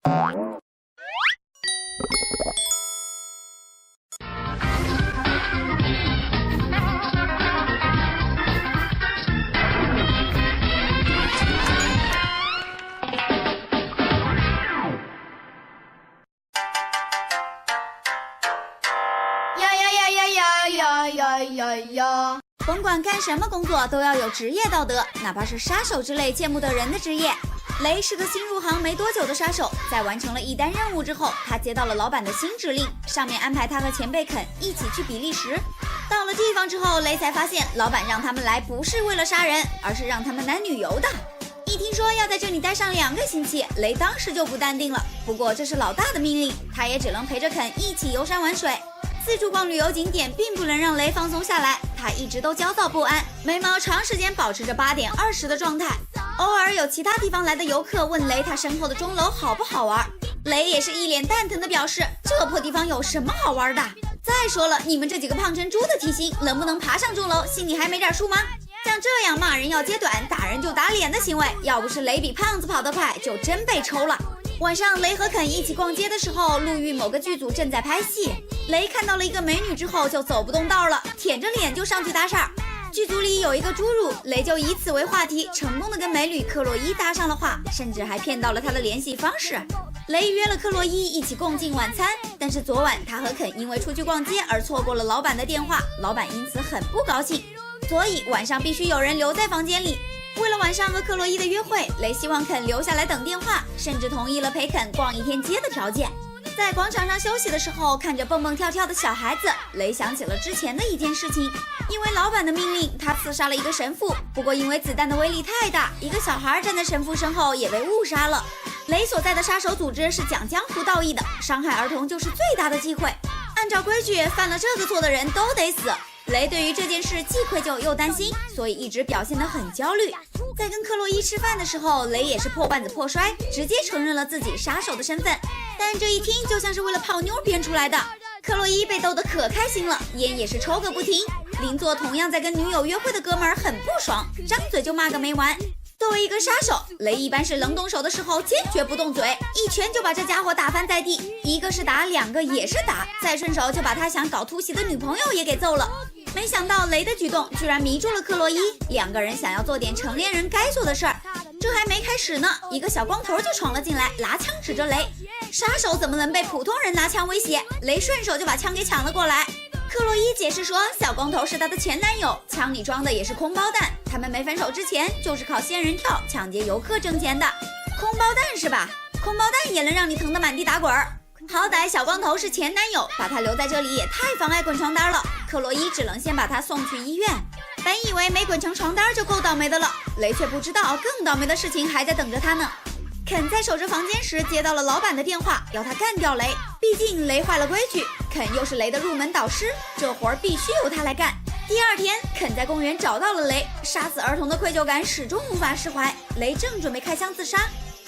呀！甭管干什么工作，都要有职业道德，哪怕是杀手之类见不得人的职业。雷是个新入行没多久的杀手，在完成了一单任务之后，他接到了老板的新指令，上面安排他和前辈肯一起去比利时。到了地方之后，雷才发现老板让他们来不是为了杀人，而是让他们来旅游的。一听说要在这里待上2个星期，雷当时就不淡定了。不过这是老大的命令，他也只能陪着肯一起游山玩水。四处逛旅游景点并不能让雷放松下来，他一直都焦躁不安，眉毛长时间保持着8点20的状态。偶尔有其他地方来的游客问雷他身后的钟楼好不好玩，雷也是一脸蛋疼的表示，这破地方有什么好玩的？再说了，你们这几个胖成猪的体型，能不能爬上钟楼，心里还没点数吗？像这样骂人要揭短，打人就打脸的行为，要不是雷比胖子跑得快，就真被抽了。晚上雷和肯一起逛街的时候，路遇某个剧组正在拍戏，雷看到了一个美女之后就走不动道了，舔着脸就上去搭讪。剧组里有一个侏儒，雷就以此为话题，成功的跟美女克洛伊搭上了话，甚至还骗到了她的联系方式。雷约了克洛伊一起共进晚餐，但是昨晚他和肯因为出去逛街而错过了老板的电话，老板因此很不高兴，所以晚上必须有人留在房间里。为了晚上和克洛伊的约会，雷希望肯留下来等电话，甚至同意了陪肯逛1天街的条件。在广场上休息的时候，看着蹦蹦跳跳的小孩子，雷想起了之前的一件事情。因为老板的命令，他刺杀了一个神父，不过因为子弹的威力太大，一个小孩站在神父身后也被误杀了。雷所在的杀手组织是讲江湖道义的，伤害儿童就是最大的忌讳，按照规矩，犯了这个错的人都得死。雷对于这件事既愧疚又担心，所以一直表现得很焦虑。在跟克洛伊吃饭的时候，雷也是破罐子破摔，直接承认了自己杀手的身份。但这一听就像是为了泡妞编出来的。克洛伊被逗得可开心了，烟也是抽个不停。邻座同样在跟女友约会的哥们儿很不爽，张嘴就骂个没完。作为一个杀手，雷一般是冷动手的时候坚决不动嘴，一拳就把这家伙打翻在地，一个是打，2个也是打，再顺手就把他想搞突袭的女朋友也给揍了。没想到雷的举动居然迷住了克洛伊，2个人想要做点成年人该做的事儿。这还没开始呢，一个小光头就闯了进来，拿枪指着雷。杀手怎么能被普通人拿枪威胁？雷顺手就把枪给抢了过来。克洛伊解释说，小光头是她的前男友，枪里装的也是空包弹，他们没分手之前就是靠仙人跳抢劫游客挣钱的。空包弹是吧？空包弹也能让你疼得满地打滚儿。好歹小光头是前男友，把他留在这里也太妨碍滚床单了。克洛伊只能先把他送去医院。本以为没滚成床单就够倒霉的了，雷却不知道更倒霉的事情还在等着他呢。肯在守着房间时接到了老板的电话，要他干掉雷，毕竟雷坏了规矩，肯又是雷的入门导师，这活儿必须由他来干。第2天，肯在公园找到了雷，杀死儿童的愧疚感始终无法释怀。雷正准备开枪自杀，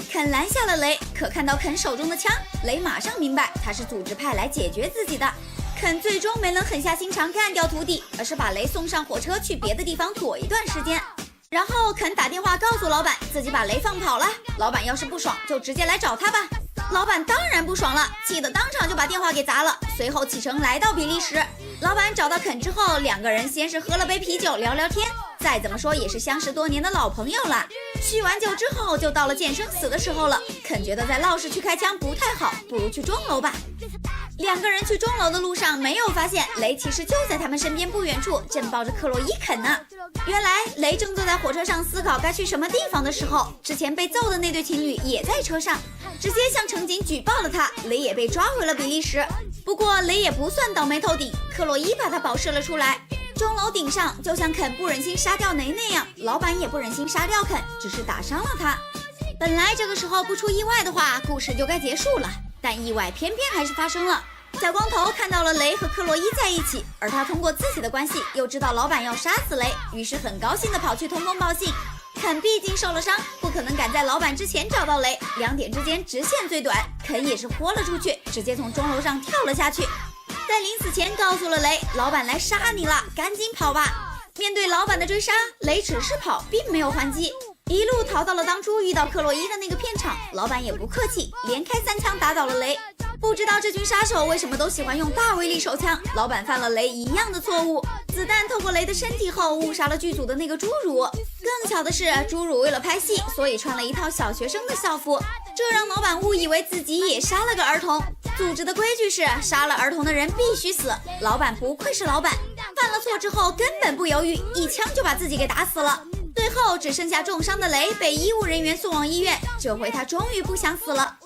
肯拦下了雷，可看到肯手中的枪，雷马上明白他是组织派来解决自己的。肯最终没能狠下心肠干掉徒弟，而是把雷送上火车去别的地方躲一段时间。然后肯打电话告诉老板自己把雷放跑了，老板要是不爽就直接来找他吧。老板当然不爽了，气得当场就把电话给砸了，随后启程来到比利时。老板找到肯之后，2个人先是喝了杯啤酒聊聊天，再怎么说也是相识多年的老朋友了。叙完酒之后就到了见生死的时候了，肯觉得在闹市区开枪不太好，不如去钟楼吧。2个人去钟楼的路上没有发现雷其实就在他们身边不远处，正抱着克洛伊肯呢。原来雷正坐在火车上思考该去什么地方的时候，之前被揍的那对情侣也在车上，直接向乘警举报了他，雷也被抓回了比利时。不过雷也不算倒霉透顶，克洛伊把他保释了出来。钟楼顶上就像肯不忍心杀掉雷那样，老板也不忍心杀掉肯，只是打伤了他。本来这个时候不出意外的话，故事就该结束了，但意外偏偏还是发生了。小光头看到了雷和克洛伊在一起，而他通过自己的关系又知道老板要杀死雷，于是很高兴地跑去通风报信。肯毕竟受了伤，不可能赶在老板之前找到雷，2点之间直线最短，肯也是豁了出去，直接从钟楼上跳了下去。在临死前告诉了雷，老板来杀你了，赶紧跑吧。面对老板的追杀，雷只是跑，并没有还击。一路逃到了当初遇到克洛伊的那个片场，老板也不客气，连开3枪打倒了雷。不知道这群杀手为什么都喜欢用大威力手枪，老板犯了雷一样的错误，子弹透过雷的身体后误杀了剧组的那个侏儒。更巧的是，侏儒为了拍戏，所以穿了一套小学生的校服，这让老板误以为自己也杀了个儿童。组织的规矩是杀了儿童的人必须死，老板不愧是老板，犯了错之后根本不犹豫，一枪就把自己给打死了。最后只剩下重伤的雷被医务人员送往医院，这回他终于不想死了。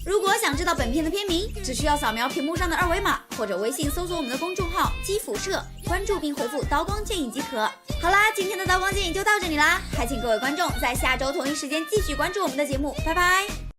如果想知道本片的片名，只需要扫描屏幕上的2维码，或者微信搜索我们的公众号基辐射，关注并回复刀光剑影即可。好啦，今天的刀光剑影就到这里啦，还请各位观众在下周同一时间继续关注我们的节目，拜拜。